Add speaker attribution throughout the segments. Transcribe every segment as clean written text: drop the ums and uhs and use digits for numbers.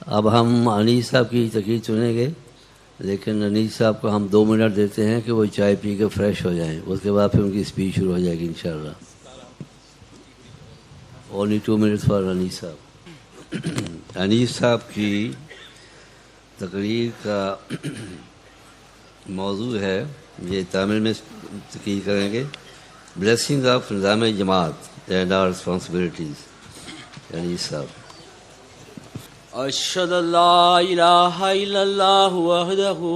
Speaker 1: अब हम अनीस साहब की तकरीर सुनेंगे, लेकिन अनीस साहब को हम 2 मिनट देते हैं कि वो चाय पी के फ्रेश हो जाएं। उसके बाद फिर उनकी स्पीच शुरू हो जाएगी इंशाल्लाह। ओनली 2 मिनट्स फॉर अनीस साहब। अनीस साहब की तकरीर का मौजू है, ये तमिल में तकरीर करेंगे, ब्लेसिंग ऑफ निज़ाम जमात एंड आवर रिस्पॉन्सिबिलिटीज़। अनीस साहब।
Speaker 2: अशहदु अल्ला इलाहा इल्लल्लाहु वहदहु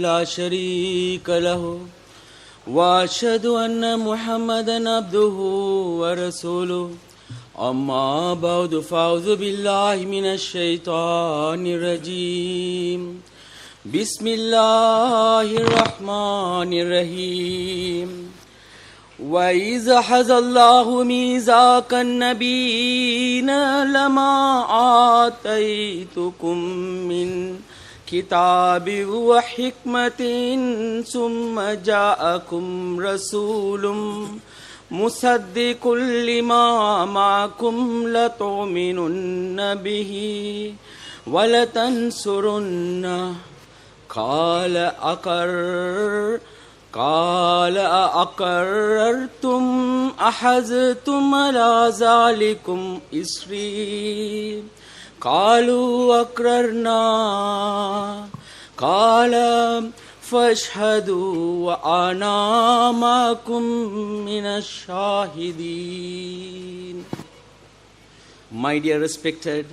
Speaker 2: ला शरीक लहु व अशहदु अन्ना मुहम्मदन अब्दुहु व रसूलुहु अम्मा बअदु फअऊज़ु बिल्लाहि मिनश शैतानिर रजीम बिस्मिल्लाहिर रहमानिर रहीम वइज़ हज़ल्लाहु मीज़ाक़न नबीना लमा आतैतुकुम मिन किताबिन व हिकमतिन सुम्मा जाअकुम रसूलुम मुसद्दिकुल लिमा माअकुम लतुमिनुन्न बिही व लतंसुरुन्ना قال أقررتم أحزتم على ذلكم إصري قالوا أقررنا قال فاشهدوا وأنا معكم من الشاهدين. My dear respected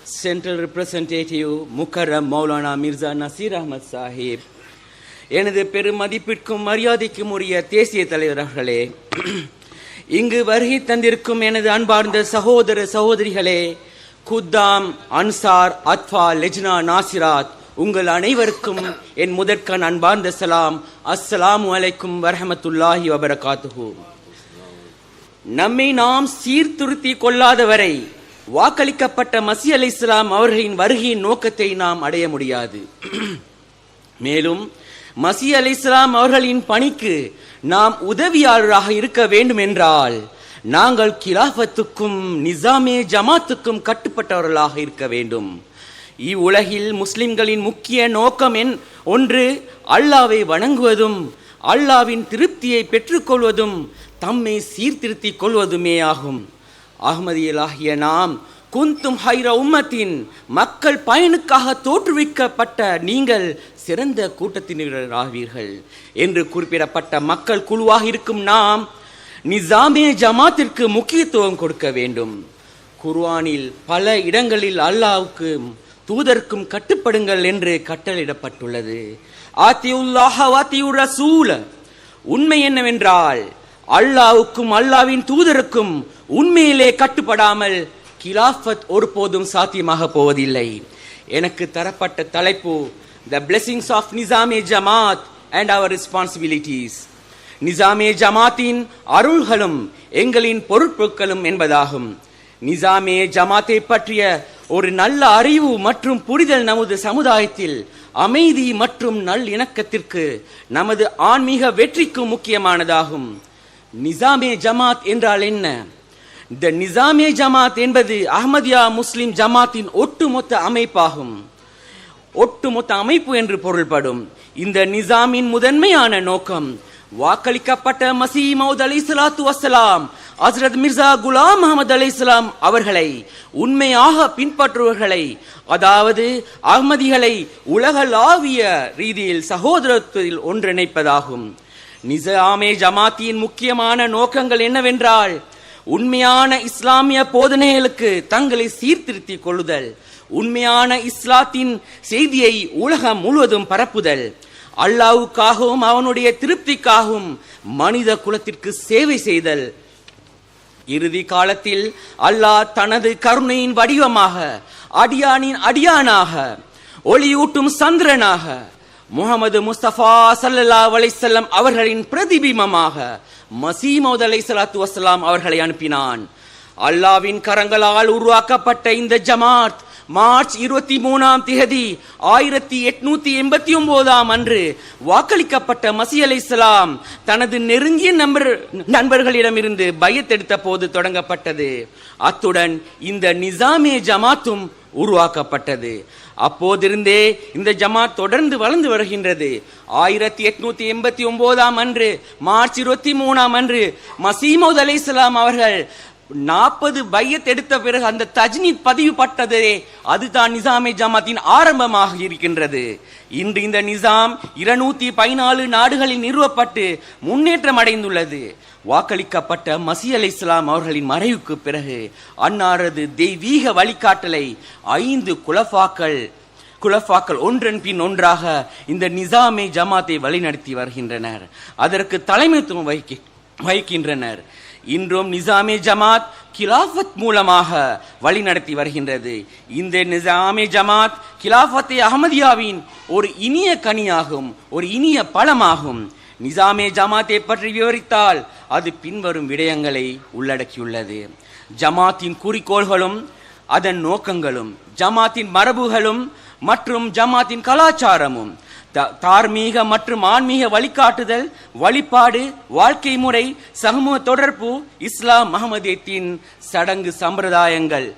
Speaker 2: Central Representative Mukarram Maulana Mirza Nasir Ahmad Sahib, எனது பெரும் மதிப்பிற்கும் மரியாதைக்கும் உரிய தேசிய தலைவர்களே, இங்கு வருகை தந்திருக்கும் எனது அன்பார்ந்த சகோதர சகோதரிகளே, குத்தாம், அன்சார், அத்வா, லெஜ்னா, நாசிராத், உங்கள் அனைவருக்கும் என் முதற்கண் அன்பார்ந்த சலாம். அஸ்ஸலாமு அலைக்கும் வரஹமத்துல்லாஹி வபரகாத்துஹு. நம்மை நாம் சீர்திருத்தி கொள்ளாதவரை வாக்களிக்கப்பட்ட மஸீஹ் அலைஹிஸ்ஸலாம் அவர்களின் வருகையின் நோக்கத்தை நாம் அடைய முடியாது. மேலும் மஸீஹ் அலைஹிஸ்ஸலாம் அவர்களின் பணிக்கு நாம் உதவியாளராக இருக்க வேண்டும் என்றால் நாங்கள் கிலாஃபத்துக்கும் நிசாமே ஜமாத்துக்கும் கட்டுப்பட்டவர்களாக இருக்க வேண்டும். இவ்வுலகில் முஸ்லிம்களின் முக்கிய நோக்கம் ஒன்று அல்லாஹ்வை வணங்குவதும் அல்லாஹ்வின் திருப்தியை பெற்றுக்கொள்வதும் தம்மை சீர்திருத்திக் கொள்வதுமே ஆகும். அஹ்மதியலாகிய நாம் குந்தும் ஹைர உம்மத்தின், மக்கள் பயனுக்காக தோற்றுவிக்கப்பட்ட நீங்கள் சிறந்த கூட்டத்தினராவீர்கள் என்று குறிப்பிடப்பட்ட மக்கள் குழுவாக இருக்கும் நாம் நிசாமே ஜமாத்திற்கு முக்கியத்துவம் கொடுக்க வேண்டும். குர்ஆனில் பல இடங்களில் அல்லாஹ்வுக்கும் தூதருக்கும் கட்டுப்படுங்கள் என்று கட்டளையிடப்பட்டுள்ளது. ஆத்தியுல்லாஹ வாத்தியுர் ரசூல. உண்மை என்னவென்றால் அல்லாஹ்வுக்கும் அல்லாஹ்வின் தூதருக்கும் உண்மையிலே கட்டுப்படாமல் கிலாஃபத் ஒருபோதும் சாத்தியமாக போவதில்லை. எனக்கு தரப்பட்ட தலைப்பு The blessings of Nizam-e Jamaat and our responsibilities. நிசாமே ஜமாத்தின் அருள்களும் எங்களின் பொறுப்புகளும் என்பதாகும். நிசாமே ஜமாத்தை பற்றிய ஒரு நல்ல அறிவு மற்றும் புரிதல் நமது சமுதாயத்தில் அமைதி மற்றும் நல்லிணக்கத்திற்கு நமது ஆன்மீக வெற்றிக்கும் முக்கியமானதாகும். நிசாமே ஜமாத் என்றால் என்ன? இந்த நிசாமே ஜமாத் என்பது அஹ்மதியா முஸ்லிம் ஜமாத்தின் ஒட்டுமொத்த அமைப்பாகும். ஒட்டுமொத்த அமைப்பு என்று பொருள்படும். இந்த நிசாமின் முதன்மையான நோக்கம் வாக்களிக்கப்பட்ட மஸீஹ் மவ்ஊத் அலைஹிஸ்ஸலாத்து வஸ்ஸலாம் ஹஜ்ரத் மிர்சா குலாம் அஹ்மத் அலைஹிஸ்ஸலாம் அவர்களை உண்மையாக பின்பற்றுவர்களை, அதாவது அஹ்மதிகளை உலகளாவிய ரீதியில் சகோதரத்துவத்தில் ஒன்றிணைப்பதாகும். நிசாமே ஜமாத்தின் முக்கியமான நோக்கங்கள் என்னவென்றால் உண்மையான இஸ்லாமிய போதனைகளுக்கு தங்களை சீர்திருத்திக் கொள்ளுதல், உண்மையான இஸ்லாத்தின் செய்தியை உலகம் முழுவதும் பரப்புதல், அல்லாஹ்வுக்காகவும் அவனுடைய திருப்திக்காகவும் மனித குலத்திற்கு சேவை செய்தல். இறுதி காலத்தில் அல்லாஹ் தனது கருணையின் வடிவமாக, அடியானின் அடியானாக, ஒளியூட்டும் சந்திரனாக, முஹம்மது முஸ்தபா ஸல்லல்லாஹு அலைஹி வஸல்லம் அவர்களின் பிரதிபிம்பமாக மஸீஹ் மவ்ஊத் அலைஹிஸ்ஸலாத்து வஸ்ஸலாம் அவர்களை அனுப்பினான். அல்லாஹ்வின் கரங்களால் உருவாக்கப்பட்ட இந்த ஜமாத் மார்ச் 23 1889 அன்று வாக்களிக்கப்பட்ட மஸீஹ் அலைஹிஸ்ஸலாம் தனது நெருங்கிய நண்பர்களிடமிருந்து பையத் எடுத்த போது தொடங்கப்பட்டது. அத்துடன் இந்த நிசாமே ஜமாத்தும் உருவாக்கப்பட்டது. அப்போதிருந்தே இந்த ஜமாத் தொடர்ந்து வளர்ந்து வருகின்றது. 1889 அன்று மார்ச் 23 அன்று மசீமௌத் அலைஹிஸ்ஸலாம் அவர்கள் 40 பையத் எடுத்த பிறகு அந்த தஜ்னீத் பதிவு பட்டதே அதுதான் நிசாமே ஜமாத்தின் ஆரம்பமாக இருக்கின்றது. இன்று இந்த நிசாம் 214 நாடுகளில் நிறுவப்பட்டு முன்னேற்றம் அடைந்துள்ளது. வாக்களிக்கப்பட்ட மசீஹ் அலைஹிஸ்ஸலாம் அவர்களின் மறைவுக்கு பிறகு அன்னாரது தெய்வீக வழிகாட்டலை 5 குலஃபாக்கள் ஒன்றன் பின் ஒன்றாக இந்த நிசாமே ஜமாத்தை வழிநடத்தி வருகின்றனர். அதற்கு தலைமைத்துவம் வகிக்கின்றனர். இன்றும் நிசாமே ஜமாத் கிலாஃபத் மூலமாக வழிநடத்தி வருகின்றது. இந்த நிசாமே ஜமாத் கிலாஃபத்தே அஹ்மதியாவின் ஒரு இனிய கனியாகும், ஒரு இனிய பழமாகும். நிசாமே ஜமாத்தை பற்றி விவரித்தால் அது பின்வரும் விடயங்களை உள்ளடக்கியுள்ளது. ஜமாத்தின் குறிக்கோள்களும் அதன் நோக்கங்களும், ஜமாத்தின் மரபுகளும் மற்றும் ஜமாத்தின் கலாச்சாரமும், தார்மீக மற்றும் ஆன்மீக வழிகாட்டுதல், வழிபாடு, வாழ்க்கை முறை, சமூக தொடர்பு, இஸ்லாம் மஹமதியத்தின் சடங்கு சம்பிரதாயங்கள்,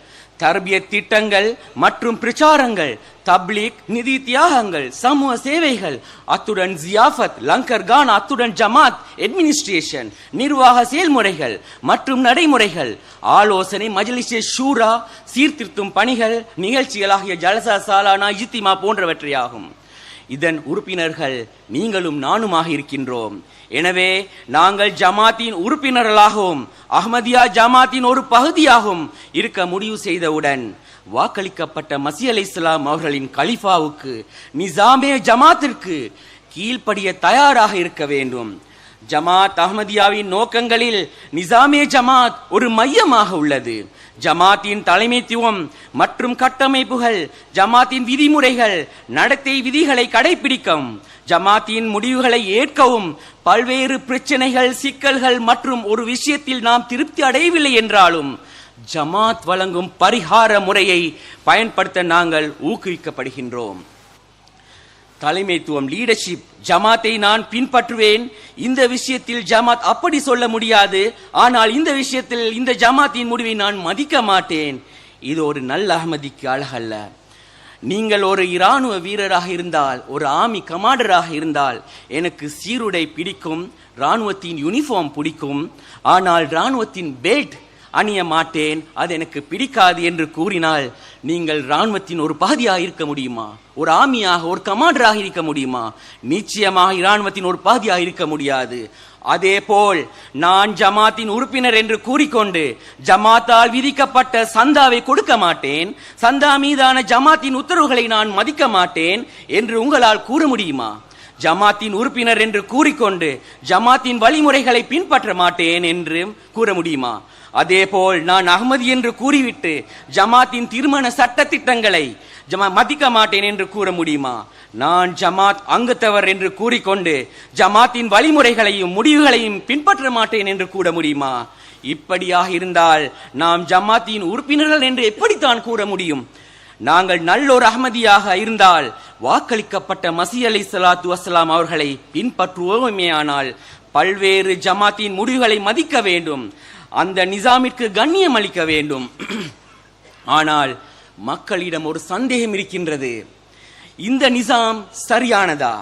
Speaker 2: தர்பியத் திட்டங்கள் மற்றும் பிரச்சாரங்கள், தப்லீக், நிதி தியாகங்கள், சமூக சேவைகள், அத்துடன் ஜியாஃபத், லங்கர் கான், அத்துடன் ஜமாத் அட்மினிஸ்ட்ரேஷன், நிர்வாக செயல்முறைகள் மற்றும் நடைமுறைகள், ஆலோசனை, மஜ்லிஸே ஷூரா, சீர்திருத்தும் பணிகள், நிகழ்ச்சிகள் ஆகிய ஜல்சா, சாலானா, இஜ்திமா போன்றவற்றையாகும். இதன் உறுப்பினர்கள் நீங்களும் நானுமாக இருக்கின்றோம். எனவே நாங்கள் ஜமாத்தின் உறுப்பினர்களாகவும் அஹ்மதியா ஜமாத்தின் ஒரு பகுதியாகவும் இருக்க முடிவு செய்தவுடன் வாக்களிக்கப்பட்ட மசீஹ் அலைஹிஸ்ஸலாம் அவர்களின் கலிஃபாவுக்கு, நிசாமே ஜமாத்திற்கு கீழ்ப்படிய தயாராக இருக்க வேண்டும். ஜமாத் அஹ்மதியாவின் நோக்கங்களில் நிசாமே ஜமாத் ஒரு மையமாக உள்ளது. ஜமாத்தின் தலைமைத்துவம் மற்றும் கட்டமைப்புகள், ஜமாத்தின் விதிமுறைகள், நடத்தை விதிகளை கடைபிடிக்கவும், ஜமாத்தின் முடிவுகளை ஏற்கவும், பல்வேறு பிரச்சனைகள், சிக்கல்கள் மற்றும் ஒரு விஷயத்தில் நாம் திருப்தி அடையவில்லை என்றாலும் ஜமாத் வழங்கும் பரிகார முறையை பயன்படுத்த நாங்கள் ஊக்குவிக்கப்படுகின்றோம். தலைமைத்துவம், லீடர்ஷிப், ஜமாத்தை நான் பின்பற்றுவேன், இந்த விஷயத்தில் ஜமாத் அப்படி சொல்ல முடியாது, ஆனால் இந்த விஷயத்தில் இந்த ஜமாத்தின் முடிவை நான் மதிக்க மாட்டேன், இது ஒரு நல்ல அஹ்மதிக்கு அழகல்ல. நீங்கள் ஒரு இராணுவ வீரராக இருந்தால், ஒரு ஆர்மி கமாண்டராக இருந்தால், எனக்கு சீருடை பிடிக்கும், இராணுவத்தின் யூனிஃபார்ம் பிடிக்கும், ஆனால் இராணுவத்தின் பெல்ட் அணிய மாட்டேன், அது எனக்கு பிடிக்காது என்று கூறினால் நீங்கள் இராணுவத்தின் ஒரு பகுதியாக இருக்க முடியுமா? ஒரு ஆர்மியாக, ஒரு கமாண்டராக இருக்க முடியுமா? நிச்சயமாக இராணுவத்தின் ஒரு பகுதியாக இருக்க முடியாது. அதே போல் நான் ஜமாத்தின் உறுப்பினர் என்று கூறிக்கொண்டு ஜமாத்தால் விதிக்கப்பட்ட சந்தாவை கொடுக்க மாட்டேன், சந்தா மீதான ஜமாத்தின் உத்தரவுகளை நான் மதிக்க மாட்டேன் என்று உங்களால் கூற முடியுமா? ஜமாத்தின் உறுப்பினர் என்று கூறிக்கொண்டு ஜமாத்தின் வழிமுறைகளை பின்பற்ற மாட்டேன் என்று கூற முடியுமா? அதே போல் நான் அஹ்மதி என்று கூறிவிட்டு ஜமாத்தின் திருமண சட்ட திட்டங்களை மதிக்க மாட்டேன் என்று கூற முடியுமா? நான் ஜமாத் அங்கத்தவர் என்று கூறிக்கொண்டு ஜமாத்தின் வழிமுறைகளையும் முடிவுகளையும் பின்பற்ற மாட்டேன் என்று கூற முடியுமா? இப்படியாக இருந்தால் நாம் ஜமாத்தின் உறுப்பினர்கள் என்று எப்படித்தான் கூற முடியும்? நாங்கள் நல்லொரு அஹ்மதியாக இருந்தால் வாக்களிக்கப்பட்ட மசீஹ் அலைஹிஸ்ஸலாத்து வஸ்ஸலாம் அவர்களை பின்பற்றுவோமேயானால் பல்வேறு ஜமாத்தின் முடிவுகளை மதிக்க வேண்டும், அந்த நிசாமிற்கு கண்ணியம் அளிக்க வேண்டும். ஆனால் மக்களிடம் ஒரு சந்தேகம் இருக்கின்றது, இந்த நிசாம் சரியானதா?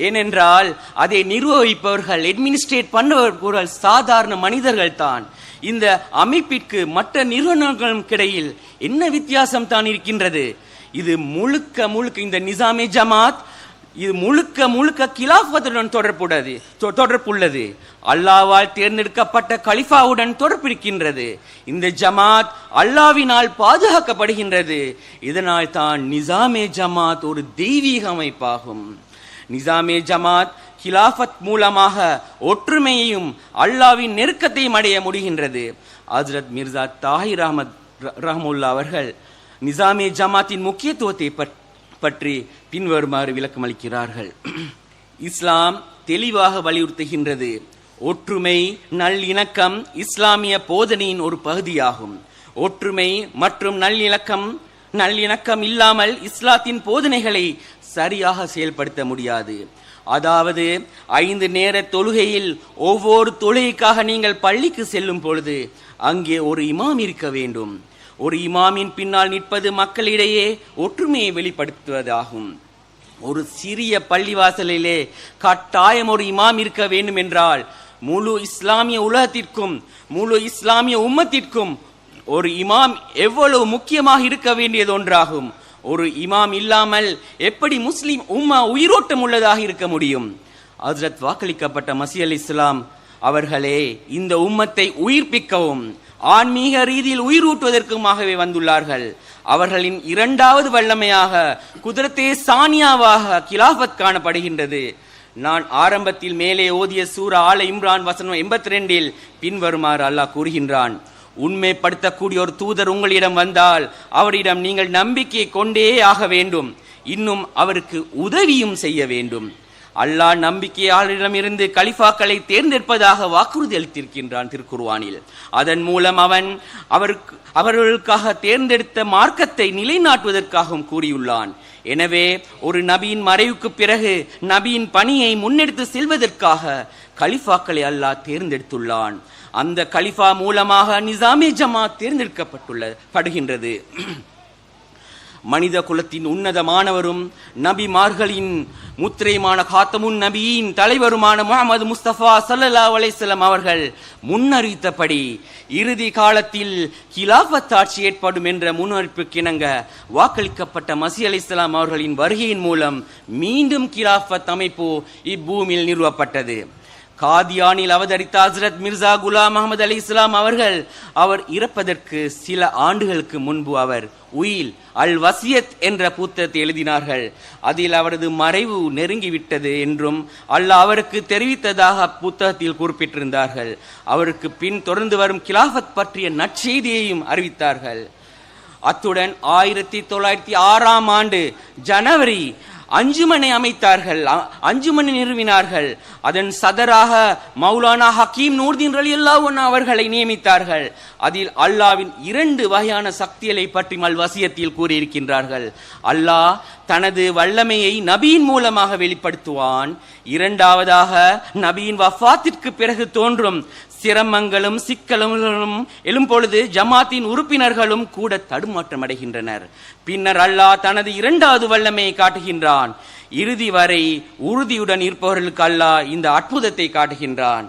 Speaker 2: ஏனென்றால் அதை நிர்வகிப்பவர்கள், அட்மினிஸ்ட்ரேட் பண்ணுபவர்கள் சாதாரண மனிதர்கள் தான். இந்த அமைப்பிற்கு மற்ற நிறுவனங்களுக்கும் இடையில் என்ன வித்தியாசம் தான் இருக்கின்றது? இது முழுக்க முழுக்க இந்த நிசாமே ஜமாத் இது முழுக்க முழுக்க கிலாஃபத்துடன் தொடர்புள்ளது. அல்லாஹ்வால் தேர்ந்தெடுக்கப்பட்ட கலிஃபாவுடன் தொடர்பிருக்கின்றது. இந்த ஜமாத் அல்லாஹ்வினால் பாதுகாக்கப்படுகின்றது. இதனால் தான் நிசாமே ஜமாத் ஒரு தெய்வீக அமைப்பாகும். நிசாமே ஜமாத் கிலாஃபத் மூலமாக ஒற்றுமையையும் அல்லாஹ்வின் நெருக்கத்தையும் அடைய முடிகின்றது. ஹஜ்ரத் மிர்சா தாஹிர் அஹ்மத் ரஹ்முல்லா அவர்கள் நிசாமே ஜமாத்தின் முக்கியத்துவத்தை பற்றி பின்வருமாறு விளக்கம் அளிக்கிறார்கள். இஸ்லாம் தெளிவாக வலியுறுத்துகின்றது, ஒற்றுமை, நல்லிணக்கம் இஸ்லாமிய போதனையின் ஒரு பகுதியாகும். ஒற்றுமை மற்றும் நல்லிணக்கம் இல்லாமல் இஸ்லாத்தின் போதனைகளை சரியாக செயல்படுத்த முடியாது. அதாவது 5 நேர தொழுகையில் ஒவ்வொரு தொழுகைக்காக நீங்கள் பள்ளிக்கு செல்லும் பொழுது அங்கே ஒரு இமாம் இருக்க வேண்டும். ஒரு இமாமின் பின்னால் நிற்பது மக்களிடையே ஒற்றுமையை வெளிப்படுத்துவதாகும். ஒரு சிறிய பள்ளிவாசலிலே கட்டாயம் ஒரு இமாம் இருக்க வேண்டும் என்றால் முழு இஸ்லாமிய உலகத்திற்கும் முழு இஸ்லாமிய உம்மத்திற்கும் ஒரு இமாம் எவ்வளவு முக்கியமாக இருக்க வேண்டியது ஒன்றாகும். ஒரு இமாம் இல்லாமல் எப்படி முஸ்லிம் உம்மா உயிரோட்டம் உள்ளதாக இருக்க முடியும்? ஹஜ்ரத் வாக்களிக்கப்பட்ட மஸீஹ் அலைஹிஸ்ஸலாம் அவர்களே இந்த உம்மத்தை உயிர்ப்பிக்கவும் ஆன்மீக ரீதியில் உயிரூட்டுவதற்குமாகவே வந்துள்ளார்கள். அவர்களின் இரண்டாவது வல்லமையாக குதிரத்தே சானியாவாக கிலாஃபத் காணப்படுகின்றது. நான் ஆரம்பத்தில் மேலே ஓதிய சூரா ஆல இம்ரான் வசனம் 82 பின்வருமாறு அல்லாஹ் கூறுகின்றான்: உண்மைப்படுத்தக்கூடிய ஒரு தூதர் உங்களிடம் வந்தால் அவரிடம் நீங்கள் நம்பிக்கை கொண்டே ஆக வேண்டும், இன்னும் அவருக்கு உதவியும் செய்ய வேண்டும். அல்லாஹ் நம்பிக்கையாளரிடமிருந்து கலிஃபாக்களை தேர்ந்தெடுப்பதாக வாக்குறுதி அளித்திருக்கின்றான் திருக்குர்ஆனில். அதன் மூலம் அவன் அவர்களுக்காக தேர்ந்தெடுத்த மார்க்கத்தை நிலைநாட்டுவதற்காகவும் கூறியுள்ளான். எனவே ஒரு நபியின் மறைவுக்கு பிறகு நபியின் பணியை முன்னெடுத்து செல்வதற்காக கலிஃபாக்களை அல்லாஹ் தேர்ந்தெடுத்துள்ளான். அந்த கலிஃபா மூலமாக நிசாமே ஜமாத் தேர்ந்தெடுக்கப்படுகின்றது. மனித குலத்தின் உன்னதமானவரும் நபிமார்களின் முத்திரைமான காத்தமுன் நபியின் தலைவருமான முஹம்மது முஸ்தபா ஸல்லல்லாஹு அலைஹி வஸல்லம் அவர்கள் முன்னறிவித்தபடி இறுதி காலத்தில் கிலாஃபத் ஆட்சி ஏற்படும் என்ற முன்னறிவிப்புக்கிணங்க வாக்களிக்கப்பட்ட மஸீஹ் அலைஹிஸ்ஸலாம் அவர்களின் வருகையின் மூலம் மீண்டும் கிலாஃபத் அமைப்பு இப்பூமியில் நிறுவப்பட்டது. காதியானில் அவதரித்த ஹஜ்ரத் மிர்சா குலாம் அஹமது அலைஹிஸ்ஸலாம் அவர்கள் அவர் இறப்பதற்கு சில ஆண்டுகளுக்கு முன்பு அவர் உயில் அல் வசியத் என்ற புத்தகத்தை எழுதினார்கள். அதில் அவரது மறைவு நெருங்கிவிட்டது என்றும் அல்லாஹ் அவருக்கு தெரிவித்ததாக புத்தகத்தில் குறிப்பிட்டிருந்தார்கள். அவருக்கு பின் தொடர்ந்து வரும் கிலாஃபத் பற்றிய நற்செய்தியையும் அறிவித்தார்கள். அத்துடன் 1906 ஜனவரி அஞ்சுமனை அமைத்தார்கள், அஞ்சுமனை நிறுவினார்கள். அதன் சதராக மௌலானா ஹக்கீம் நூர்தீன் ரலியல்லாஹு அன்ஹு அவர்களை நியமித்தார்கள். அதில் அல்லாவின் 2 வகையான சக்திகளை பற்றி வசியத்தில் கூறியிருக்கின்றார்கள். அல்லாஹ் தனது வல்லமையை நபியின் மூலமாக வெளிப்படுத்துவான். இரண்டாவதாக நபியின் வஃபாத்திற்கு பிறகு தோன்றும் சிரமங்களும் சிக்கல்களும் எழும்பொழுது ஜமாத்தின் உறுப்பினர்களும் கூட தடுமாற்றம் அடைகின்றனர். பின்னர் அல்லாஹ் தனது 2வது வல்லமையை காட்டுகின்றான். இறுதி வரை உறுதியுடன் இருப்பவர்களுக்கு அல்லாஹ் இந்த அற்புதத்தை காட்டுகின்றான்.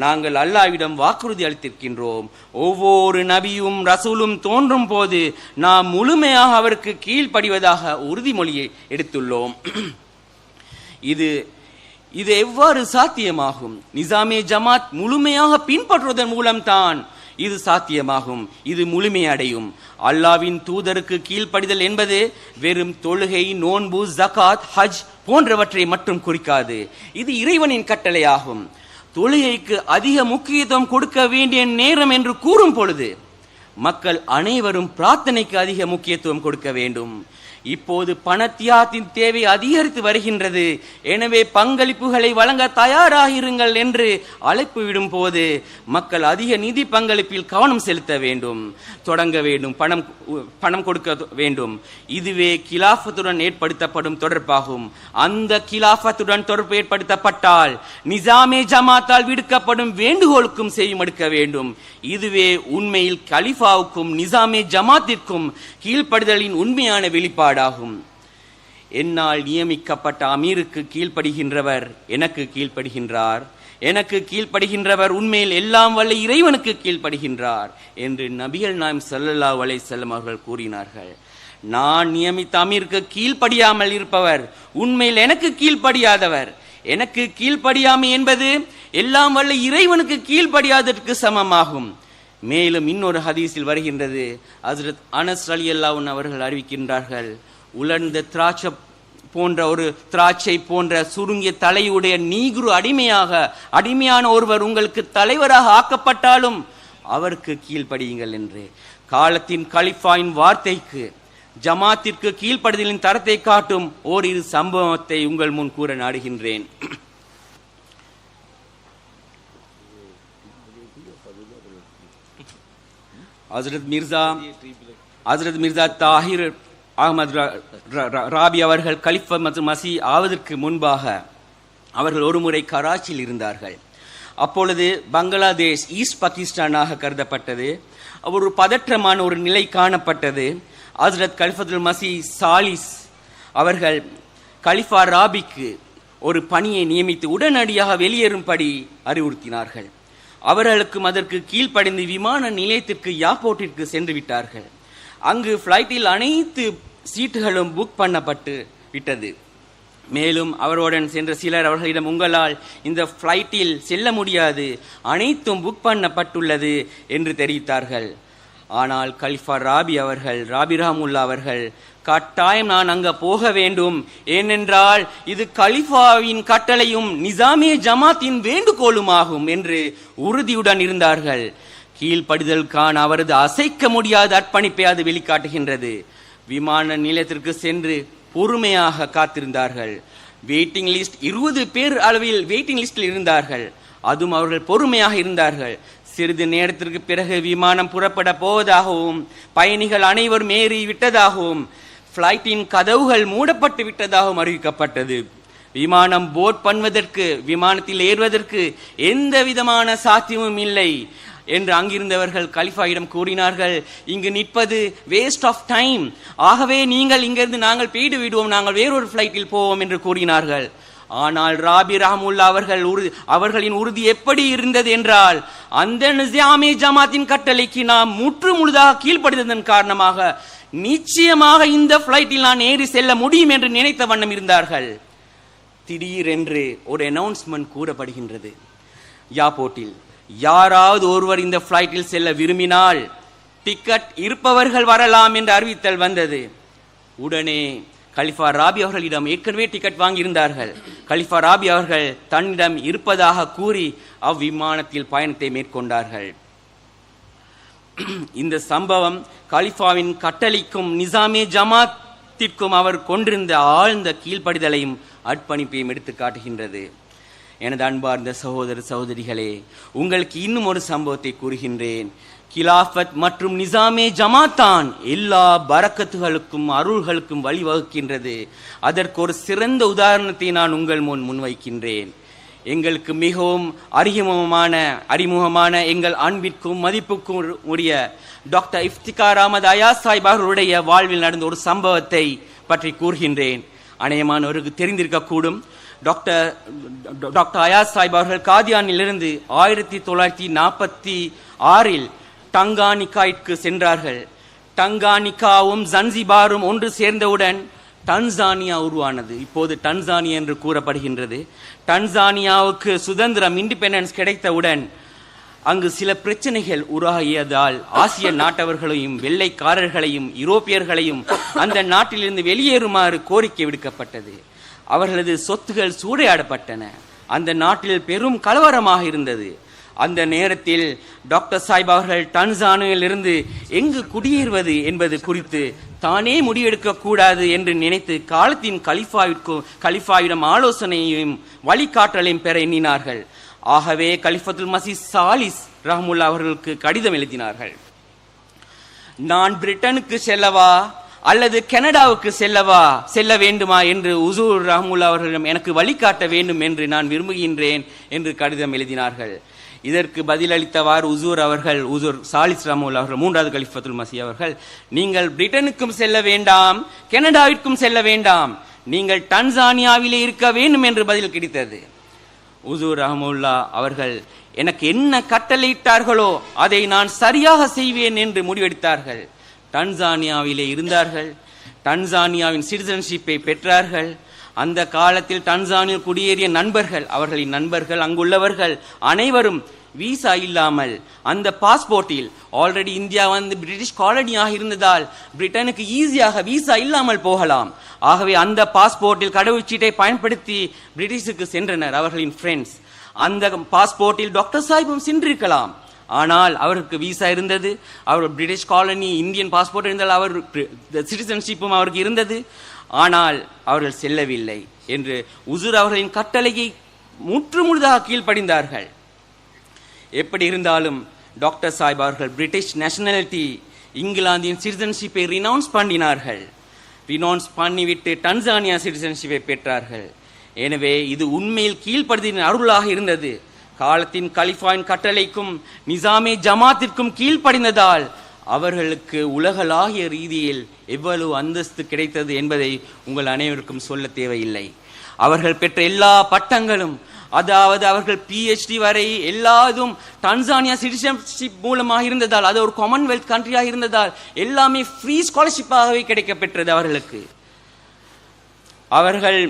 Speaker 2: நாங்கள் அல்லாஹ்விடம் வாக்குறுதி அளித்திருக்கின்றோம், ஒவ்வொரு நபியும் ரசூலும் தோன்றும் போது நாம் முழுமையாக அவருக்கு கீழ்ப்படிவதாக உறுதிமொழியை எடுத்துள்ளோம். இது எவ்வாறு சாத்தியமாகும்? நிசாமே ஜமாத் முழுமையாக பின்பற்றுவதன் மூலம்தான் இது சாத்தியமாகும், இது முழுமையடையும். அல்லாவின் தூதருக்கு கீழ்ப்படிதல் என்பது வெறும் தொழுகை, நோன்பு, ஜகாத், ஹஜ் போன்றவற்றை மட்டும் குறிக்காது. இது இறைவனின் கட்டளையாகும். தொழுகைக்கு அதிக முக்கியத்துவம் கொடுக்க வேண்டிய நேரம் என்று கூறும் பொழுது மக்கள் அனைவரும் பிரார்த்தனைக்கு அதிக முக்கியத்துவம் கொடுக்க வேண்டும். இப்போது பணத்தியாகத்தின் தேவை அதிகரித்து வருகின்றது. எனவே பங்களிப்புகளை வழங்க தயாராகிருங்கள் என்று அழைப்பு விடும் போது மக்கள் அதிக நிதி பங்களிப்பில் கவனம் செலுத்த வேண்டும், தொடங்க வேண்டும், பணம் கொடுக்க வேண்டும். இதுவே கிலாஃபத்துடன் ஏற்படுத்தப்படும் தொடர்பாகும். அந்த கிலாஃபத்துடன் தொடர்பு ஏற்படுத்தப்பட்டால் நிசாமே ஜமாத்தால் விடுக்கப்படும் வேண்டுகோளுக்கும் செய்யுமெடுக்க வேண்டும். இதுவே உண்மையில் கலிஃபாவுக்கும் நிசாமே ஜமாத்திற்கும் கீழ்ப்படுதலின் உண்மையான வெளிப்பாடாகும். என்னால் நியமிக்கப்பட்ட அமீருக்கு கீழ்ப்படுகின்றவர் எனக்கு கீழ்ப்படுகின்றார், எனக்கு கீழ்ப்படுகின்றவர் உண்மையில் எல்லாம் வல்ல இறைவனுக்கு கீழ்ப்படுகின்றார் என்று நபிகள் நாயகம் ஸல்லல்லாஹு அலைஹி வஸல்லம் அவர்கள் கூறினார்கள். நான் நியமித்த அமீருக்கு கீழ்ப்படியாமல் இருப்பவர் உண்மையில் எனக்கு கீழ்ப்படியாதவர். எனக்கு கீழ்ப்படியாமை என்பது எல்லாம் வல்ல இறைவனுக்கு கீழ்ப்படியாததற்கு சமமாகும். மேலும் இன்னொரு ஹதீஸில் வருகின்றது, ஹஜ்ரத் அனஸ் ரலியல்லாஹு அன்ஹு அவர்கள் அறிவிக்கின்றார்கள், உலர்ந்த திராட்சை போன்ற சுருங்கிய தலையுடைய நீகுரு அடிமையான ஒருவர் உங்களுக்கு தலைவராக ஆக்கப்பட்டாலும் அவருக்கு கீழ்ப்படியுங்கள் என்று. காலத்தின் கலிஃபாயின் வார்த்தைக்கு ஜமாத்திற்கு கீழ்ப்படுதலின் தரத்தை காட்டும் ஓரிரு சம்பவத்தை உங்கள் முன் கூற நாடுகின்றேன். ஹஜ்ரத் மிர்சா தாஹிர் அஹ்மத் ராபி அவர்கள் கலிஃபா மற்றும் மஸீஹ் ஆவதற்கு முன்பாக அவர்கள் ஒருமுறை கராச்சியில் இருந்தார்கள். அப்பொழுது பங்களாதேஷ் ஈஸ்ட் பாகிஸ்தானாக கருதப்பட்டது. ஒரு பதற்றமான ஒரு நிலை காணப்பட்டது. ஹஜ்ரத் கலிஃபத்துல் மசீஹ் சாலிஸ் அவர்கள் கலிஃபா ராபிக்கு ஒரு பணியை நியமித்து உடனடியாக வெளியேறும்படி அறிவுறுத்தினார்கள். அவர்களுக்கும் அதற்கு கீழ்ப்படிந்து விமான நிலையத்திற்கு ஏர்போர்ட்டிற்கு சென்று விட்டார்கள். அங்கு ஃப்ளைட்டில் அனைத்து சீட்டுகளும் புக் பண்ணப்பட்டு விட்டது. மேலும் அவருடன் சென்ற சிலர் அவர்களிடம், உங்களால் இந்த ஃப்ளைட்டில் செல்ல முடியாது, அனைத்தும் புக் பண்ணப்பட்டுள்ளது என்று தெரிவித்தார்கள். ஆனால் கலிஃபா ராபி ரஹமுல்லா அவர்கள், கட்டாயம் நான் அங்க போக வேண்டும், ஏனென்றால் இது கலிஃபாவின் கட்டளையும் நிசாமிய ஜமாத்தின் வேண்டுகோளுமாகும் என்று உறுதியுடன் இருந்தார்கள். கீழ்ப்படிதலுக்கான அவரது அசைக்க முடியாத அர்ப்பணிப்பை அது வெளிக்காட்டுகின்றது. விமான நிலையத்திற்கு சென்று பொறுமையாக காத்திருந்தார்கள். வெயிட்டிங் லிஸ்ட் 20 பேர் அளவில் வெயிட்டிங் லிஸ்டில் இருந்தார்கள். அதுவும் அவர்கள் பொறுமையாக இருந்தார்கள். சிறிது நேரத்திற்கு பிறகு விமானம் புறப்பட போவதாகவும் பயணிகள் அனைவரும் ஏறி விட்டதாகவும் ஃப்ளைட்டின் கதவுகள் மூடப்பட்டு விட்டதாகவும் அறிவிக்கப்பட்டது. விமானம் போர்ட் பண்ணுவதற்கு, விமானத்தில் ஏறுவதற்கு எந்த விதமான சாத்தியமும் இல்லை என்று அங்கிருந்தவர்கள் கலிஃபாயிடம் கூறினார்கள். இங்கு நிற்பது வேஸ்ட் ஆஃப் டைம், ஆகவே நீங்கள் இங்கிருந்து நாங்கள் போய்டு விடுவோம், நாங்கள் வேறொரு ஃப்ளைட்டில் போவோம் என்று கூறினார்கள். ஆனால் ராபி ரஹமுல்லா அவர்களின் உறுதி எப்படி இருந்தது என்றால், அந்த நிசாமி ஜமாத்தின் கட்டளைக்கு நாம் முற்று முழுதாக கீழ்ப்படித்ததன் காரணமாக நிச்சயமாக இந்த ஃப்ளைட்டில் நான் ஏறி செல்ல முடியும் என்று நினைத்த வண்ணம் இருந்தார்கள். திடீரென்று ஒரு அனௌன்ஸ்மெண்ட் கூறப்படுகின்றது. ஏர்போர்ட்டில் யாராவது ஒருவர் இந்த ஃப்ளைட்டில் செல்ல விரும்பினால் டிக்கெட் இருப்பவர்கள் வரலாம் என்று அறிவித்தல் வந்தது. உடனே கலிஃபா ராபி அவர்களிடம் ஏற்கனவே டிக்கெட் வாங்கியிருந்தார்கள். கலிஃபா ராபி அவர்கள் தன்னிடம் இருப்பதாக கூறி அவ்விமானத்தில் பயணத்தை மேற்கொண்டார்கள். இந்த சம்பவம் கலிஃபாவின் கட்டளைக்கும் நிசாமே ஜமாத்திற்கும் அவர் கொண்டிருந்த ஆழ்ந்த கீழ்ப்படிதலையும் அர்ப்பணிப்பையும் எடுத்து காட்டுகின்றது. எனது அன்பார்ந்த சகோதர சகோதரிகளே, உங்களுக்கு இன்னும் ஒரு சம்பவத்தை கூறுகின்றேன். கிலாஃபத் மற்றும் நிசாமே ஜமாத்தான் எல்லா பரக்கத்துகளுக்கும் அருள்களுக்கும் வழிவகுக்கின்றது. அதற்கு ஒரு சிறந்த உதாரணத்தை நான் உங்கள் முன்வைக்கின்றேன். எங்களுக்கு மிகவும் அறிமுகமான எங்கள் அன்பிற்கும் மதிப்புக்கும் உரிய டாக்டர் இஃப்திகார் அஹமத் அயாஸ் சாஹிப் அவர்களுடைய வாழ்வில் நடந்த ஒரு சம்பவத்தை பற்றி கூறுகின்றேன். அநேகமானவருக்கு தெரிந்திருக்கக்கூடும். டாக்டர் அயாஸ் சாஹிப் அவர்கள் காதியானிலிருந்து 1946 டங்கானிக்காய்க்கு சென்றார்கள். டங்கானிக்காவும் ஜன்சிபாரும் ஒன்று சேர்ந்தவுடன் டன்சானியா உருவானது. இப்போது டன்சானியா என்று கூறப்படுகின்றது. டன்சானியாவுக்கு சுதந்திரம், இண்டிபெண்டன்ஸ் கிடைத்தவுடன் அங்கு சில பிரச்சனைகள் உருவாகியதால் ஆசிய நாட்டவர்களையும் வெள்ளைக்காரர்களையும் யூரோப்பியர்களையும் அந்த நாட்டிலிருந்து வெளியேறுமாறு கோரிக்கை விடுக்கப்பட்டது. அவர்களது சொத்துகள் சூறையாடப்பட்டன. அந்த நாட்டில் பெரும் கலவரமாக இருந்தது. அந்த நேரத்தில் டாக்டர் சாஹிப் அவர்கள் டன்சானியிலிருந்து எங்கு குடியேறுவது என்பது குறித்து தானே முடிவெடுக்க கூடாது என்று நினைத்து காலத்தின் கலிஃபாவிடம் ஆலோசனையும் வழிகாட்டலையும் பெற எண்ணினார்கள். ஆகவே கலிஃபத்துல் மசீஹ் சாலிஸ் ரஹமுல்லா அவர்களுக்கு கடிதம் எழுதினார்கள். நான் பிரிட்டனுக்கு செல்லவா அல்லது கனடாவுக்கு செல்ல வேண்டுமா என்று உசூர் ரஹமுல்லா அவர்களிடம் எனக்கு வழிகாட்ட வேண்டும் என்று நான் விரும்புகின்றேன் என்று கடிதம் எழுதினார்கள். இதற்கு பதிலளித்தவாறு உசூர் சாலிஸ் ரஹமுல்லா அவர்கள், 3வது கலிஃபத்துல் மசீஹ் அவர்கள், நீங்கள் பிரிட்டனுக்கும் செல்ல வேண்டாம், கனடாவிற்கும் செல்ல வேண்டாம், நீங்கள் டன்சானியாவிலே இருக்க வேண்டும் என்று பதில் கிடைத்தது. உசூர் ரஹமுல்லா அவர்கள் எனக்கு என்ன கட்டளையிட்டார்களோ அதை நான் சரியாக செய்வேன் என்று முடிவெடுத்தார்கள். டன்சானியாவிலே இருந்தார்கள். டன்சானியாவின் சிட்டிசன்ஷிப்பை பெற்றார்கள். அந்த காலத்தில் டன்சானியில் குடியேறிய நண்பர்கள், அவர்களின் நண்பர்கள், அங்குள்ளவர்கள் அனைவரும் வீசா இல்லாமல் அந்த பாஸ்போர்ட்டில், ஆல்ரெடி இந்தியா பிரிட்டிஷ் காலனியாக இருந்ததால் பிரிட்டனுக்கு ஈஸியாக வீசா இல்லாமல் போகலாம். ஆகவே அந்த பாஸ்போர்ட்டில் கடவுச்சீட்டை பயன்படுத்தி பிரிட்டிஷுக்கு சென்றனர் அவர்களின் ஃப்ரெண்ட்ஸ். அந்த பாஸ்போர்ட்டில் டாக்டர் சாஹிப்பும் சென்றிருக்கலாம். ஆனால் அவருக்கு வீசா இருந்தது. அவர் பிரிட்டிஷ் காலனி இந்தியன் பாஸ்போர்ட் இருந்தால் அவர் சிட்டிசன்ஷிப்பும் அவருக்கு இருந்தது. ஆனால் அவர்கள் செல்லவில்லை என்று உசூர் அவர்களின் கட்டளையை முற்றுமுழுதாக கீழ்ப்படிந்தார்கள். எப்படி இருந்தாலும் டாக்டர் சாஹிப் அவர்கள் பிரிட்டிஷ் நேஷனாலிட்டி, இங்கிலாந்தின் சிட்டிசன்ஷிப்பை ரினவுன்ஸ் பண்ணிவிட்டு டன்சானியா சிட்டிசன்ஷிப்பை பெற்றார்கள். எனவே இது உண்மையில் கீழ்ப்படுத்தின அருளாக இருந்தது. காலத்தின் கலிஃபாவின் கட்டளைக்கும் நிசாமே ஜமாத்திற்கும் கீழ்ப்படிந்ததால் அவர்களுக்கு உலகளாகிய ரீதியில் எவ்வளவு அந்தஸ்து கிடைத்தது என்பதை உங்கள் அனைவருக்கும் சொல்ல தேவையில்லை. அவர்கள் பெற்ற எல்லா பட்டங்களும், அதாவது அவர்கள் PhD வரை எல்லாதும் டான்சானியா சிட்டிசன்ஷிப் மூலமாக இருந்ததால், அது ஒரு காமன்வெல்த் கண்ட்ரியாக இருந்ததால் எல்லாமே ஃப்ரீ ஸ்காலர்ஷிப்பாகவே கிடைக்கப்பெற்றது அவர்களுக்கு. அவர்கள்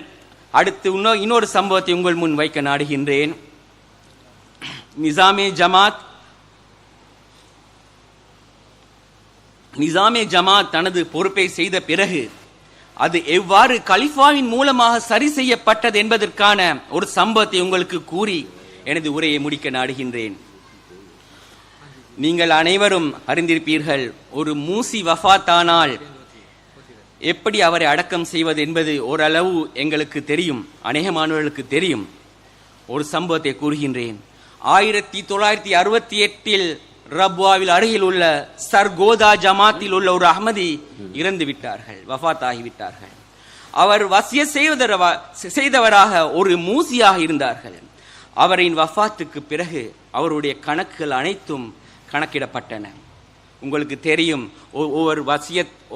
Speaker 2: அடுத்து இன்னொரு சம்பவத்தை உங்கள் முன் வைக்க நாடுகின்றேன். நிசாமே ஜமாத் தனது பொறுப்பை செய்த பிறகு அது எவ்வாறு கலிஃபாவின் மூலமாக சரி செய்யப்பட்டது என்பதற்கான ஒரு சம்பவத்தை உங்களுக்கு கூறி எனது உரையை முடிக்க நாடுகின்றேன். நீங்கள் அனைவரும் அறிந்திருப்பீர்கள், ஒரு மூசி வஃபாத்தானால் எப்படி அவரை அடக்கம் செய்வது என்பது ஓரளவு எங்களுக்கு தெரியும், அநேகமானவர்களுக்கு தெரியும். ஒரு சம்பவத்தை கூறுகின்றேன். 1968 ரப்வாவில் அருகில் உள்ள சர்கோதா ஜமாத்தில் உள்ள ஒரு அஹ்மதி இறந்து விட்டார்கள், வஃபாத் ஆகிவிட்டார்கள். அவர் வசியத் செய்தவராக ஒரு மூசியாக இருந்தார்கள். அவரின் வஃபாத்துக்கு பிறகு அவருடைய கணக்குகள் அனைத்தும் கணக்கிடப்பட்டன. உங்களுக்கு தெரியும்,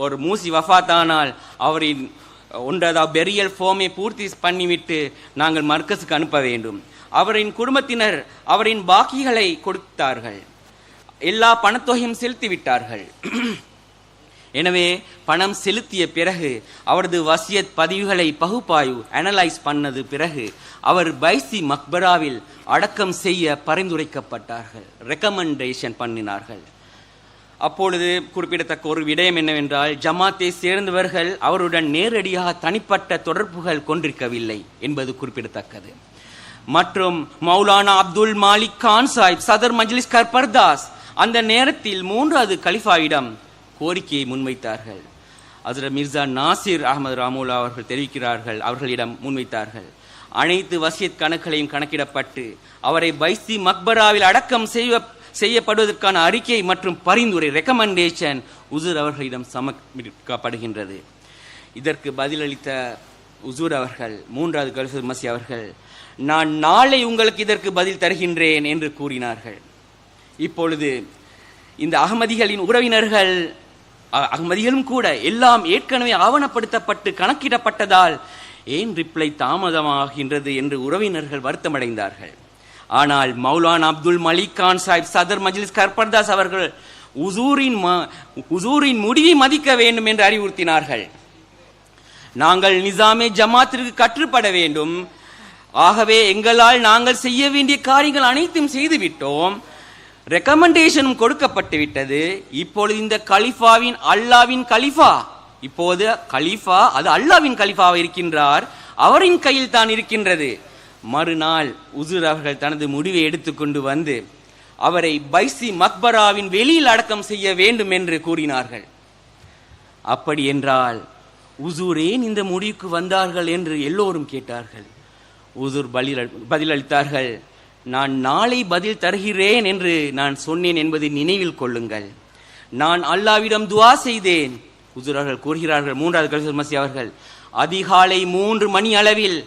Speaker 2: ஒரு மூசி வஃபாத்தானால் அவரின் ஒன்றதாவது பெரியல் ஃபார்மை பூர்த்தி பண்ணிவிட்டு நாங்கள் மர்கஸுக்கு அனுப்ப வேண்டும். அவரின் குடும்பத்தினர் அவரின் பாக்கிகளை கொடுத்தார்கள், எல்லா பணத்தொகையும் செலுத்திவிட்டார்கள். எனவே பணம் செலுத்திய பிறகு அவரது வசியத் பதிவுகளை பகுப்பாய்வு அனலைஸ் பண்ணது பிறகு அவர் பைசி மக்பராவில் அடக்கம் செய்ய பரிந்துரைக்கப்பட்டார்கள், ரெக்கமெண்டேஷன் பண்ணினார்கள். அப்பொழுது குறிப்பிடத்தக்க ஒரு விடயம் என்னவென்றால், ஜமாத்தை சேர்ந்தவர்கள் அவருடன் நேரடியாக தனிப்பட்ட தொடர்புகள் கொண்டிருக்கவில்லை என்பது குறிப்பிடத்தக்கது. மற்றும் மௌலானா அப்துல் மாலிக் கான் சாஹிப் சதர் மஜ்லிஸ் கர்பர்தாஸ் அந்த நேரத்தில் 3வது கலிஃபாவிடம் கோரிக்கையை முன்வைத்தார்கள். ஹஜ்ரத் மிர்சா நாசிர் அஹமது ராமூலா அவர்கள் தெரிவிக்கிறார்கள், அவர்களிடம் முன்வைத்தார்கள். அனைத்து வசியத் கணக்குகளையும் கணக்கிடப்பட்டு அவரை பைசி மக்பராவில் அடக்கம் செய்யப்படுவதற்கான அறிக்கை மற்றும் பரிந்துரை ரெக்கமெண்டேஷன் உசூர் அவர்களிடம் சமர்ப்பிக்கப்படுகின்றது. இதற்கு பதிலளித்த உசூர் அவர்கள், 3வது கலிஃபா மசி அவர்கள், நான் நாளை உங்களுக்கு இதற்கு பதில் தருகின்றேன் என்று கூறினார்கள். இப்பொழுது இந்த அகமதிகளின் உறவினர்கள், அகமதிகளும் கூட எல்லாம் ஏற்கனவே ஆவணப்படுத்தப்பட்டு கணக்கிடப்பட்டதால் ஏன் ரிப்ளை தாமதமாகின்றது என்று உறவினர்கள் வருத்தமடைந்தார்கள். ஆனால் மௌலானா அப்துல் மலிக் கான் சாஹிப் சதர் மஜ்லிஸ் கர்பர்தாஸ் அவர்கள் உசூரின் முடிவை மதிக்க வேண்டும் என்று அறிவுறுத்தினார்கள். நாங்கள் நிசாமே ஜமாத்திற்கு கட்டுப்பட வேண்டும், ஆகவே எங்களால் நாங்கள் செய்ய வேண்டிய காரியங்கள் அனைத்தும் செய்துவிட்டோம், ரெக்கமெண்டேஷனும் கொடுக்கப்பட்டு விட்டது. இப்பொழுது இந்த கலிஃபாவின் அல்லாவின் கலிஃபா, இப்போது கலிஃபா அது அல்லாவின் கலிஃபாவாக இருக்கின்றார், அவரின் கையில் தான் இருக்கின்றது. மறுநாள் உசூர் அவர்கள் தனது முடிவை எடுத்துக்கொண்டு வந்து அவரை பைசி மக்பராவின் வெளியில் அடக்கம் செய்ய வேண்டும் என்று கூறினார்கள். அப்படி என்றால் உசூர் ஏன் இந்த முடிவுக்கு வந்தார்கள் என்று எல்லோரும் கேட்டார்கள். உசூர் பதிலளித்தார்கள், நான் நாளை பதில் தருகிறேன் என்று நான் சொன்னேன் என்பதை நினைவில் கொள்ளுங்கள். நான் அல்லாவிடம் துஆ செய்தேன். உசூர் அவர்கள் கூறுகிறார்கள், 3வது கலிஃபா மஸீஹ் அவர்கள், அதிகாலை 3 மணி அளவில்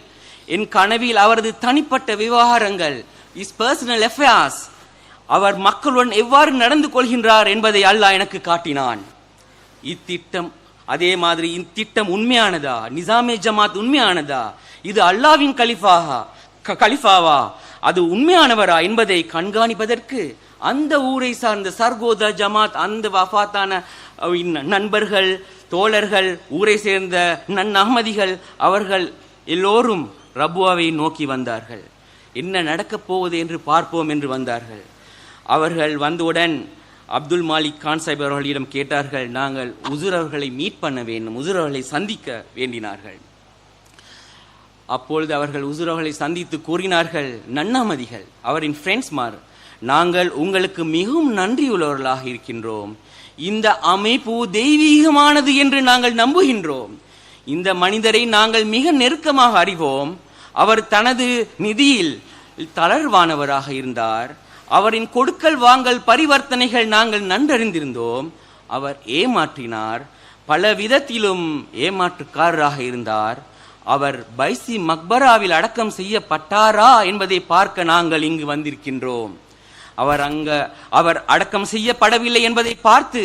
Speaker 2: என் கனவில் அவரது தனிப்பட்ட விவகாரங்கள், இஸ் பர்சனல் அஃபேர்ஸ், அவர் மக்களுடன் எவ்வாறு நடந்து கொள்கின்றார் என்பதை அல்லாஹ் எனக்கு காட்டினான். இத்திட்டம் அதே மாதிரி இத்திட்டம் உண்மையானதா, நிசாமே ஜமாத் உண்மையானதா, இது அல்லாவின் கலிஃபாவா, அது உண்மையானவரா என்பதை கண்காணிப்பதற்கு அந்த ஊரை சார்ந்த சர்கோதா ஜமாத், அந்த வஃபாத்தான நண்பர்கள், தோழர்கள், ஊரை சேர்ந்த அஹ்மதிகள், அவர்கள் எல்லோரும் ரபுவாவை நோக்கி வந்தார்கள். என்ன நடக்கப் போவது என்று பார்ப்போம் என்று வந்தார்கள். அவர்கள் வந்தவுடன் அப்துல் மாலிக் கான் சாஹிப் அவர்களிடம் கேட்டார்கள், நாங்கள் உசூர் அவர்களை மீட் பண்ண வேண்டும், உசூர் அவர்களை சந்திக்க வேண்டினார்கள். அப்பொழுது அவர்கள் உசூர் அவர்களை சந்தித்து கூறினார்கள், நன்னமதிகள், அவரின் ஃப்ரெண்ட்ஸ்மார், நாங்கள் உங்களுக்கு மிகவும் நன்றியுள்ளவர்களாக இருக்கின்றோம். இந்த அமைப்பு தெய்வீகமானது என்று நாங்கள் நம்புகின்றோம். இந்த மனிதரை நாங்கள் மிக நெருக்கமாக அறிவோம். அவர் தனது நிதியில் தளர்வானவராக இருந்தார். அவரின் கொடுக்கல் வாங்கல் பரிவர்த்தனைகள் நாங்கள் நன்கறிந்திருந்தோம். அவர் ஏமாற்றினார், பல விதத்திலும் ஏமாற்றுக்காரராக இருந்தார். அவர் பைசி மக்பராவில் அடக்கம் செய்யப்பட்டாரா என்பதை பார்க்க நாங்கள் இங்கு வந்திருக்கின்றோம். அவர் அடக்கம் செய்யப்படவில்லை என்பதை பார்த்து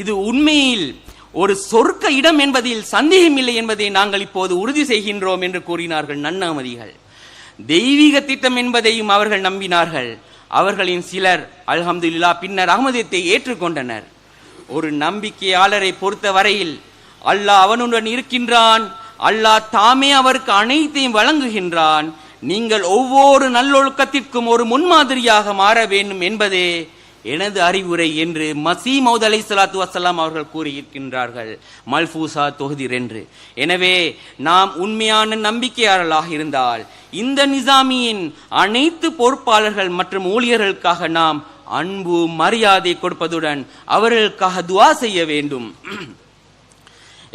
Speaker 2: இது உண்மையில் ஒரு சொர்க்க இடம் என்பதில் சந்தேகமில்லை என்பதை நாங்கள் இப்போது உறுதி செய்கின்றோம் என்று கூறினார்கள் நன்னமதிகள். தெய்வீக திட்டம் என்பதையும் அவர்கள் நம்பினார்கள். அவர்களின் சிலர் அல்ஹம்துலில்லாஹ் பின்னர் அஹ்மதியத்தை ஏற்றுக்கொண்டனர். ஒரு நம்பிக்கையாளரை பொறுத்த வரையில் அல்லாஹ் அவனுடன் இருக்கின்றான். அல்லாஹ் தாமே அவருக்கு அனைத்தையும் வழங்குகின்றான். நீங்கள் ஒவ்வொரு நல்லொழுக்கத்திற்கும் ஒரு முன்மாதிரியாக மாற வேண்டும் என்பதே எனது அறிவுரை என்று மசீஹ் மவ்ஊத் அலைஹிஸ்ஸலாத்து வஸ்ஸலாம் அவர்கள் கூறியிருக்கின்றார்கள் மல்ஃபூசா தொகுதி 2. எனவே நாம் உண்மையான நம்பிக்கையாளர்களாக இருந்தால் இந்த நிசாமியின் அனைத்து பொறுப்பாளர்கள் மற்றும் ஊழியர்களுக்காக நாம் அன்பு மரியாதை கொடுப்பதுடன் அவர்களுக்காக துஆ செய்ய வேண்டும்.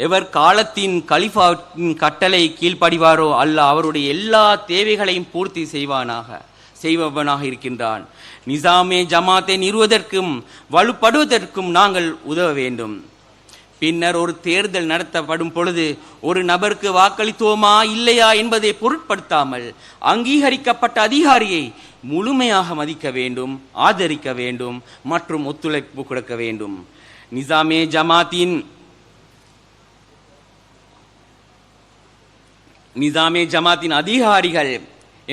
Speaker 2: எவர் காலத்தின் கலிஃபாவின் கட்டளை கீழ்ப்படிவாரோ அல்லாஹ் அவருடைய எல்லா தேவைகளையும் பூர்த்தி செய்பவனாக இருக்கின்றான். நிசாமே ஜமாத்தை நிறுவதற்கும் வலுப்படுவதற்கும் நாங்கள் உதவ வேண்டும். பின்னர் ஒரு தேர்தல் நடத்தப்படும் பொழுது ஒரு நபருக்கு வாக்களித்தோமா இல்லையா என்பதை பொருட்படுத்தாமல் அங்கீகரிக்கப்பட்ட அதிகாரியை முழுமையாக மதிக்க வேண்டும், ஆதரிக்க வேண்டும் மற்றும் ஒத்துழைப்பு கொடுக்க வேண்டும். நிசாமே ஜமாத்தின் அதிகாரிகள்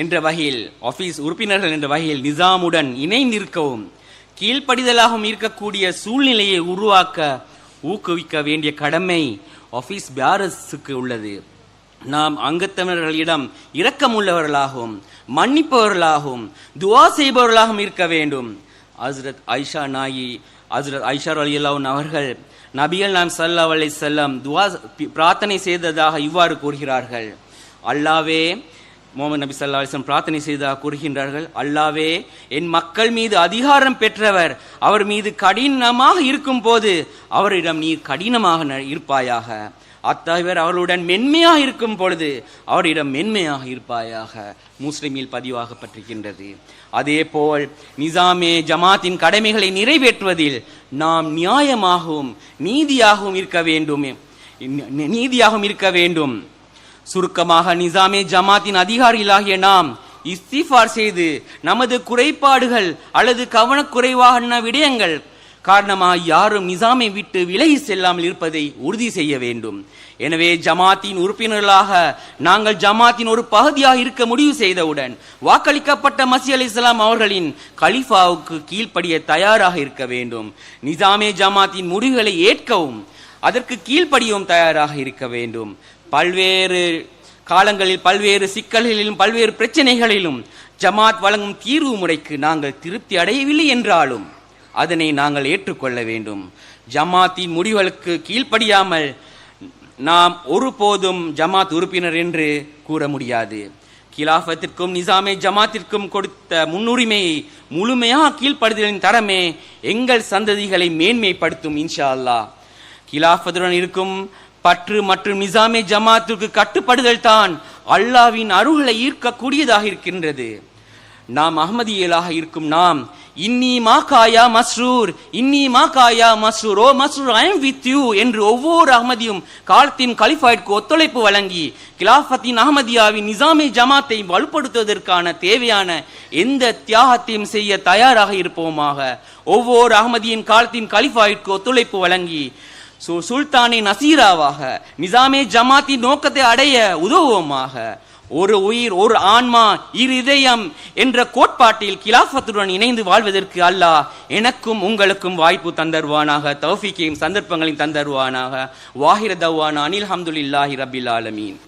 Speaker 2: என்ற வகையில், ஆபீஸ் உறுப்பினர்கள் என்ற வகையில் நிசாமுடன் இணைந்திருக்கவும் கீழ்ப்படிதலாகவும் இருக்கக்கூடிய சூழ்நிலையை உருவாக்க ஊக்குவிக்க வேண்டிய கடமை ஆபீஸ் பேரஸுக்கு உள்ளது. நாம் அங்கத்தவர்களிடம் இரக்கமுள்ளவர்களாகவும் மன்னிப்பவர்களாகவும் துஆ செய்பவர்களாகவும் இருக்க வேண்டும். ஹஸ்ரத் ஐஷா ரலியல்லாஹு அன்ஹா அவர்கள் நபிகள் நாயகம் ஸல்லல்லாஹு அலைஹி வஸல்லம் துஆ பிரார்த்தனை செய்ததாக இவ்வாறு கூறுகிறார்கள். அல்லாவே, முஹம்மது நபி ஸல்லல்லாஹு அலைஹி வஸல்லம் பிரார்த்தனை செய்ததாக கூறுகின்றார்கள், அல்லாவே என் மக்கள் மீது அதிகாரம் பெற்றவர் அவர் மீது கடினமாக இருக்கும் போது அவரிடம் நீர் கடினமாக இருப்பாயாக. அத்தகையவர் அவர்களுடன் மென்மையாக இருக்கும் பொழுது அவரிடம் மென்மையாக இருப்பாயாக. முஸ்லிமில் பதிவாகப்பட்டிருக்கின்றது. அதே போல் நிசாமே ஜமாத்தின் கடமைகளை நிறைவேற்றுவதில் நாம் நியாயமாகவும் நீதியாகவும் இருக்க வேண்டும். சுருக்கமாக நிசாமே ஜமாத்தின் அதிகாரிகளாகிய நாம் இஸ்திஃபார் செய்து நமது குறைபாடுகள் அல்லது கவனக்குறைவான விடயங்கள் காரணமாக யாரும் நிசாமை விட்டு விலகி செல்லாமல் இருப்பதை உறுதி செய்ய வேண்டும். எனவே ஜமாத்தின் உறுப்பினர்களாக நாங்கள் ஜமாத்தின் ஒரு பகுதியாக இருக்க முடிவு செய்தவுடன் வாக்களிக்கப்பட்ட மஸீஹ் அலைஹிஸ்ஸலாம் அவர்களின் கலிஃபாவுக்கு கீழ்ப்படிய தயாராக இருக்க வேண்டும். நிசாமே ஜமாத்தின் முடிவுகளை ஏற்கவும் அதற்கு கீழ்ப்படியவும் தயாராக இருக்க வேண்டும். பல்வேறு காலங்களில் பல்வேறு சிக்கல்களிலும் பல்வேறு பிரச்சனைகளிலும் ஜமாத் வழங்கும் தீர்வு முறைக்கு நாங்கள் திருப்தி அடையவில்லை என்றாலும் அதனை நாங்கள் ஏற்றுக்கொள்ள வேண்டும். ஜமாத்தின் முடிவுகளுக்கு கீழ்ப்படியாமல் நாம் ஒருபோதும் ஜமாத் உறுப்பினர் என்று கூற முடியாது. கிலாஃபத்திற்கும் நிசாமே ஜமாத்திற்கும் கொடுத்த முன்னுரிமையை முழுமையாக கீழ்ப்படுதலின் தரமே எங்கள் சந்ததிகளை மேன்மைப்படுத்தும் இன்ஷா அல்லாஹ். கிலாஃபத்துடன் இருக்கும் பற்று மற்றும் நிசாமே ஜமாத்திற்கு கட்டுப்படுதல் தான் அல்லாஹ்வின் அருளை ஈர்க்கக்கூடியதாக இருக்கின்றது. நாம் அஹ்மதியலாக இருக்கும் நாம் இன்னி மாகாயா மஸ்ரூர் ஓ மஸ்ரூர் ஐ அம் வித் யூ என்று ஒவ்வொரு அஹ்மதியும் காலத்தின் கலிஃபாய்க்கு ஒத்துழைப்பு வழங்கி கிலாஃபத்தின் அஹ்மதியாவின் நிசாமே ஜமாத்தை வலுப்படுத்துவதற்கான தேவையான எந்த தியாகத்தையும் செய்ய தயாராக இருப்போமாக. ஒவ்வொரு அஹ்மதியின் காலத்தின் கலிஃபாய்க்கு ஒத்துழைப்பு வழங்கி சுல்தானே நசீராவாக நிசாமே ஜமாத்தின் நோக்கத்தை அடைய உதவுவோமாக. ஒரு உயிர் ஒரு ஆன்மா இரு இதயம் என்ற கோட்பாட்டில் கிலாஃபத்துடன் இணைந்து வாழ்வதற்கு அல்லாஹ் எனக்கும் உங்களுக்கும் வாய்ப்பு தந்தருவானாக, தௌஃபீக்கையும் சந்தர்ப்பங்களையும் தந்தருவானாக. வாஹிர தவானா அனில் ஹம்துலில்லாஹி ரப்பில் ஆலமீன்.